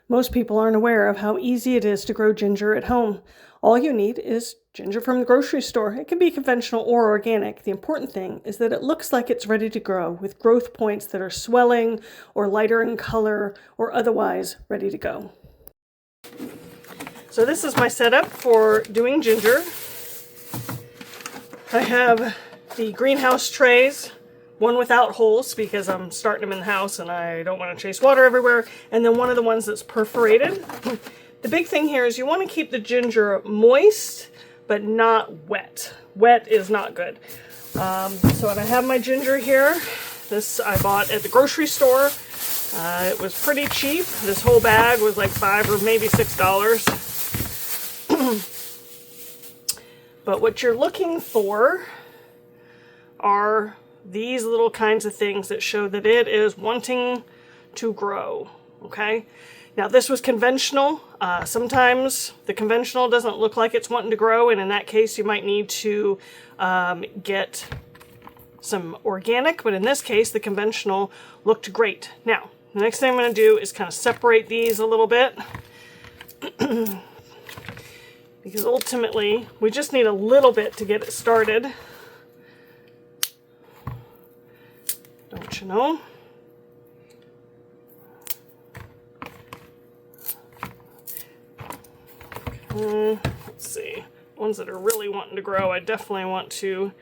Most people aren't aware of how easy it is to grow ginger at home. All you need is ginger from the grocery store. It can be conventional or organic. The important thing is that it looks like it's ready to grow, with growth points that are swelling or lighter in color or otherwise ready to go. So this is my setup for doing ginger. I have the greenhouse trays, one without holes because I'm starting them in the house and I don't want to chase water everywhere, and then one of the ones that's perforated. The big thing here is you want to keep the ginger moist but not wet. Wet is not good. So when I have my ginger here, this I bought at the grocery store. It was pretty cheap. This whole bag was like $5 or maybe $6. But what you're looking for are these little kinds of things that show that it is wanting to grow, okay? Now this was conventional. Sometimes the conventional doesn't look like it's wanting to grow, and in that case you might need to get some organic, but in this case the conventional looked great. Now, the next thing I'm going to do is kind of separate these a little bit because ultimately we just need a little bit to get it started. Don't you know? Let's see. Ones that are really wanting to grow, I definitely want to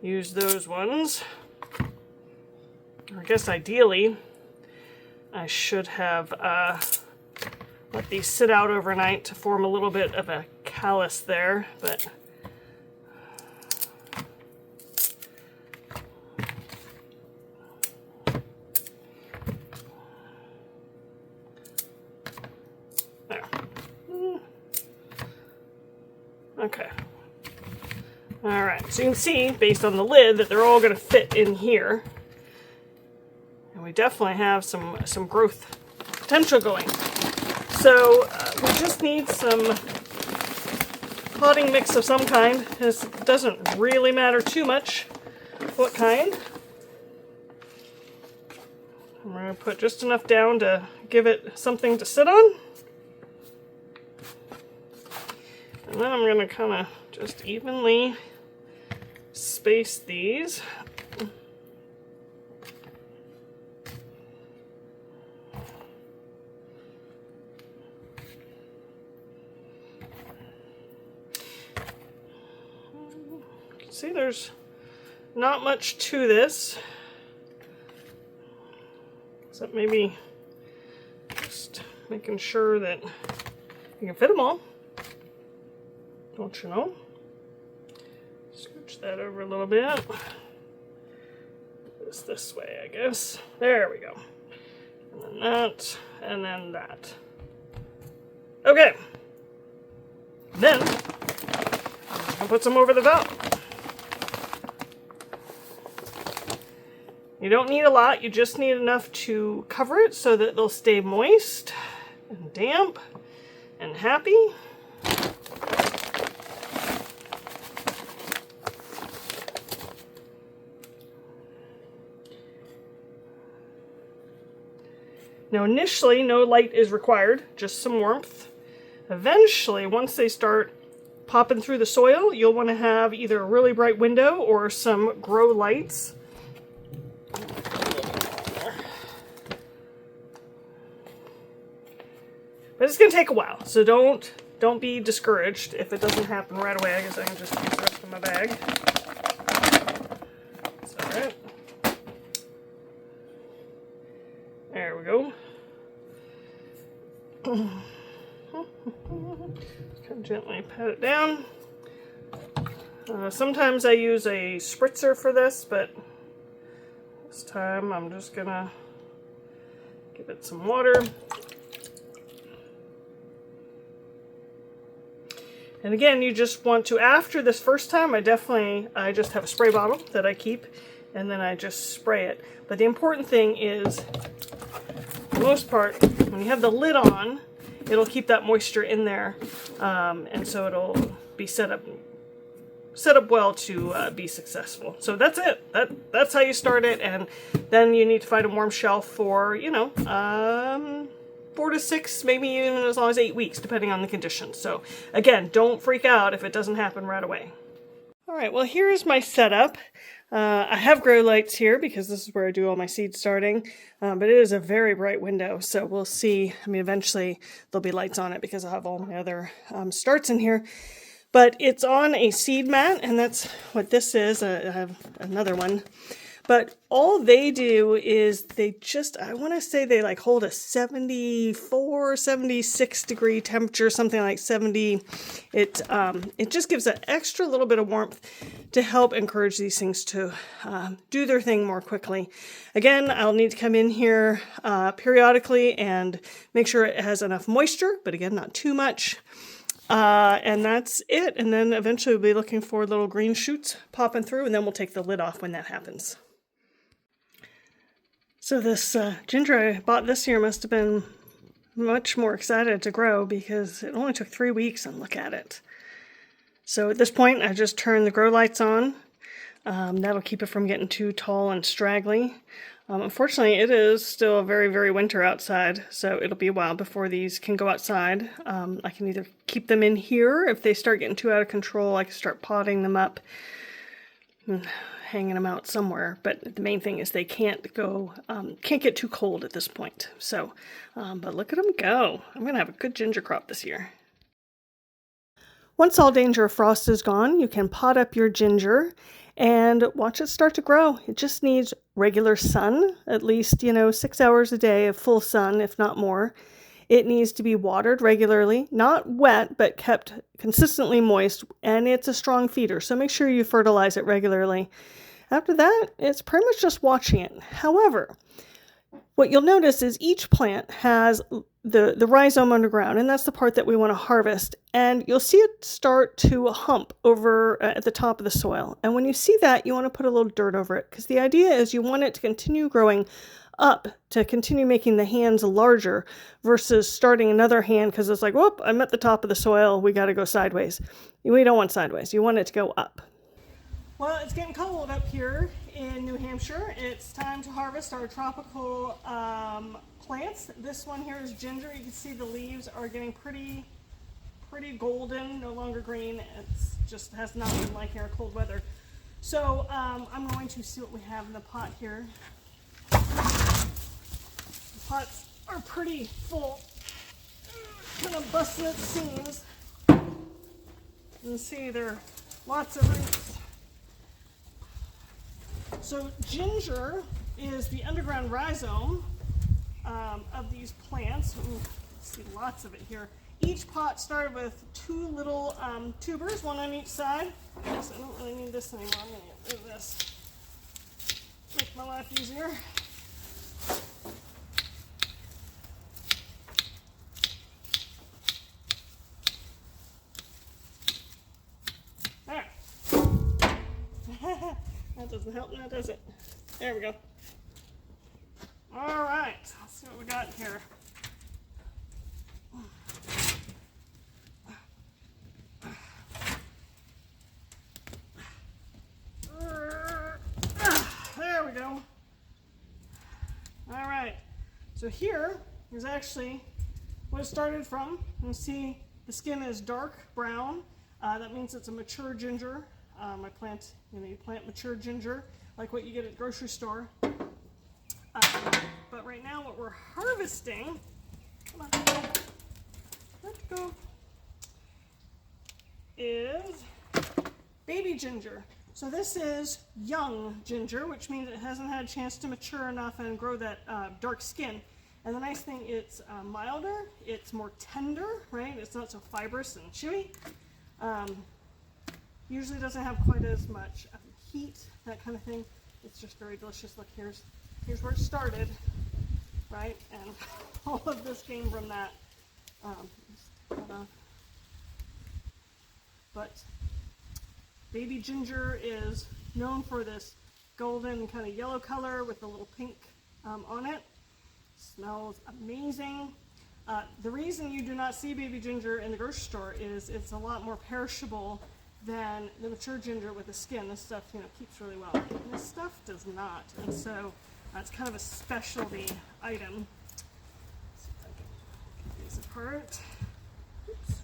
use those ones. Or I guess ideally, I should have let these sit out overnight to form a little bit of a callus there, but there. Okay. Alright, so you can see, based on the lid, that they're all going to fit in here. And we definitely have some growth potential going. So we just need some potting mix of some kind. This doesn't really matter too much what kind. I'm going to put just enough down to give it something to sit on. And then I'm going to kind of just evenly space these. See, there's not much to this, except maybe just making sure that you can fit them all. Don't you know? Scooch that over a little bit. This way, I guess. There we go. And then that, and then that. Okay. Then, I'll put some over the top. You don't need a lot, you just need enough to cover it so that they'll stay moist and damp and happy. Now initially, no light is required, just some warmth. Eventually, once they start popping through the soil, you'll want to have either a really bright window or some grow lights. But it's going to take a while, so don't be discouraged if it doesn't happen right away. I guess I can just use the rest of my bag. That's alright. There we go. Just kind of gently pat it down. Sometimes I use a spritzer for this, but this time I'm just going to give it some water. And again, you just want to, after this first time, I just have a spray bottle that I keep, and then I just spray it. But the important thing is, for the most part, when you have the lid on, it'll keep that moisture in there, and so it'll be set up well to be successful. So that's it. That's how you start it, and then you need to find a warm shelf for, 4 to 6, maybe even as long as 8 weeks, depending on the conditions. So again, don't freak out if it doesn't happen right away. All right, well, here's my setup. I have grow lights here because this is where I do all my seed starting, but it is a very bright window, so we'll see. I mean, eventually there'll be lights on it because I'll have all my other starts in here. But it's on a seed mat, and that's what this is. I have another one. But all they do is they just, I want to say they like hold a 74, 76 degree temperature, something like 70. It just gives an extra little bit of warmth to help encourage these things to do their thing more quickly. Again, I'll need to come in here periodically and make sure it has enough moisture, but again, not too much. And that's it. And then eventually we'll be looking for little green shoots popping through, and then we'll take the lid off when that happens. So this ginger I bought this year must have been much more excited to grow because it only took 3 weeks, and look at it. So at this point, I just turned the grow lights on. That'll keep it from getting too tall and straggly. Unfortunately, it is still very, very winter outside, so it'll be a while before these can go outside. I can either keep them in here. If they start getting too out of control, I can start potting them up and hanging them out somewhere. But the main thing is they can't get too cold at this point. So, but look at them go. I'm going to have a good ginger crop this year. Once all danger of frost is gone, you can pot up your ginger and watch it start to grow. It just needs regular sun, at least, 6 hours a day of full sun, if not more. It needs to be watered regularly, not wet, but kept consistently moist, and it's a strong feeder, so make sure you fertilize it regularly. After that, it's pretty much just watching it. However, what you'll notice is each plant has the rhizome underground, and that's the part that we want to harvest. And you'll see it start to hump over at the top of the soil. And when you see that, you want to put a little dirt over it, because the idea is you want it to continue growing up, to continue making the hands larger versus starting another hand because it's like, whoop, I'm at the top of the soil, we got to go sideways. We don't want sideways. You want it to go up. Well, it's getting cold up here in New Hampshire. It's time to harvest our tropical plants. This one here is ginger. You can see the leaves are getting pretty golden, no longer green. It's just has not been like our cold weather. So I'm going to see what we have in the pot here. The pots are pretty full, kind of busted at the seams. You can see there are lots of roots. So ginger is the underground rhizome of these plants. Ooh, see lots of it here. Each pot started with 2 little tubers, one on each side. I guess I don't really need this anymore. I'm going to get rid of this. Make my life easier. There. That doesn't help now, does it? There we go. All right, let's see what we got here. There we go. All right, so here is actually what it started from. You see the skin is dark brown. That means it's a mature ginger. I plant, you plant mature ginger like what you get at the grocery store. But right now what we're harvesting, come on, let's go, is baby ginger. So this is young ginger, which means it hasn't had a chance to mature enough and grow that dark skin. And the nice thing, it's milder, it's more tender, right? It's not so fibrous and chewy. Usually doesn't have quite as much heat, that kind of thing. It's just very delicious. Look, here's where it started, right? And all of this came from that. But baby ginger is known for this golden kind of yellow color with a little pink on it. Smells amazing. The reason you do not see baby ginger in the grocery store is it's a lot more perishable than the mature ginger with the skin. This stuff, keeps really well. And this stuff does not, and so it's kind of a specialty item. apart. Oops.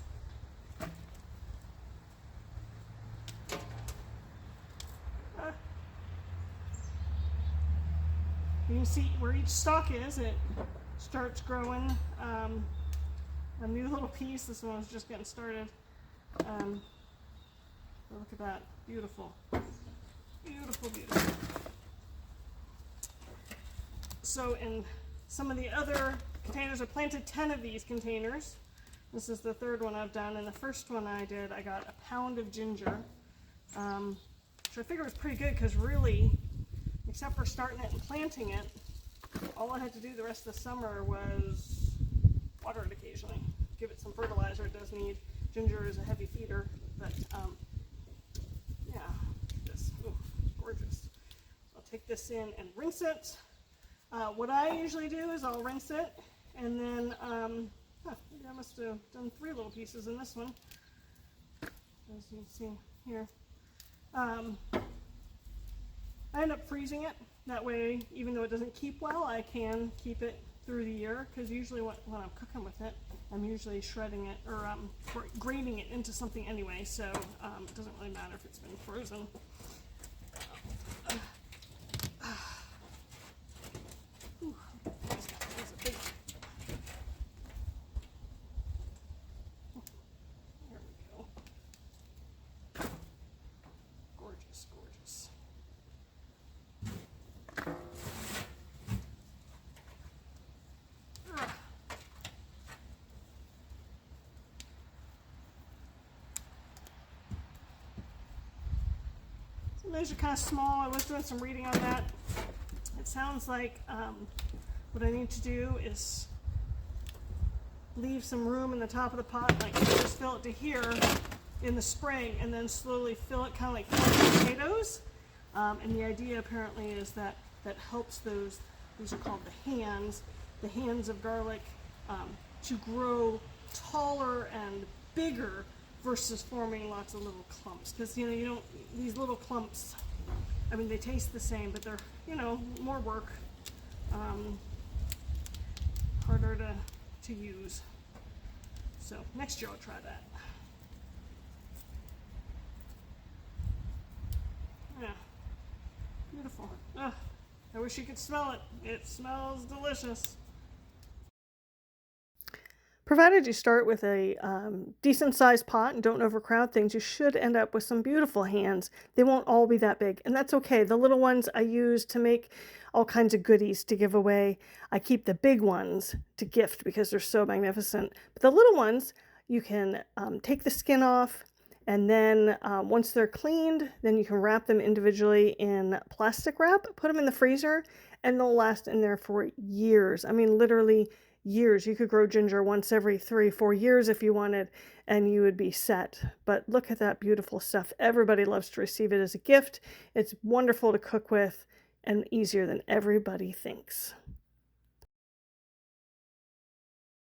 You can see where each stalk is, it starts growing a new little piece. This one was just getting started. Look at that, beautiful, beautiful, beautiful. So in some of the other containers, I planted 10 of these containers. This is the third one I've done, and the first one I did, I got a pound of ginger, which I figured was pretty good because really, except for starting it and planting it, all I had to do the rest of the summer was water it occasionally, give it some fertilizer. It does need, ginger is a heavy feeder, but yeah, this, ooh, gorgeous. So I'll take this in and rinse it. What I usually do is I'll rinse it, and then, maybe I must have done 3 little pieces in this one, as you can see here. I end up freezing it. That way, even though it doesn't keep well, I can keep it through the year, because usually when I'm cooking with it, I'm usually shredding it or grating it into something anyway, so it doesn't really matter if it's been frozen. These are kind of small. I was doing some reading on that. It sounds like what I need to do is leave some room in the top of the pot, like just fill it to here in the spring, and then slowly fill it, kind of like potatoes. And the idea apparently is that that helps those are called the hands of garlic, to grow taller and bigger, versus forming lots of little clumps. Because you don't, these little clumps, I mean, they taste the same, but they're, more work, harder to use. So next year I'll try that. Yeah, beautiful. Ugh, I wish you could smell it. It smells delicious. Provided you start with a decent sized pot and don't overcrowd things, you should end up with some beautiful hands. They won't all be that big, and that's okay. The little ones I use to make all kinds of goodies to give away. I keep the big ones to gift because they're so magnificent. But the little ones, you can take the skin off, and then once they're cleaned, then you can wrap them individually in plastic wrap, put them in the freezer, and they'll last in there for years. I mean, literally years. You could grow ginger once every 3-4 years if you wanted, and you would be set. But look at that beautiful stuff. Everybody loves to receive it as a gift. It's wonderful to cook with and easier than everybody thinks.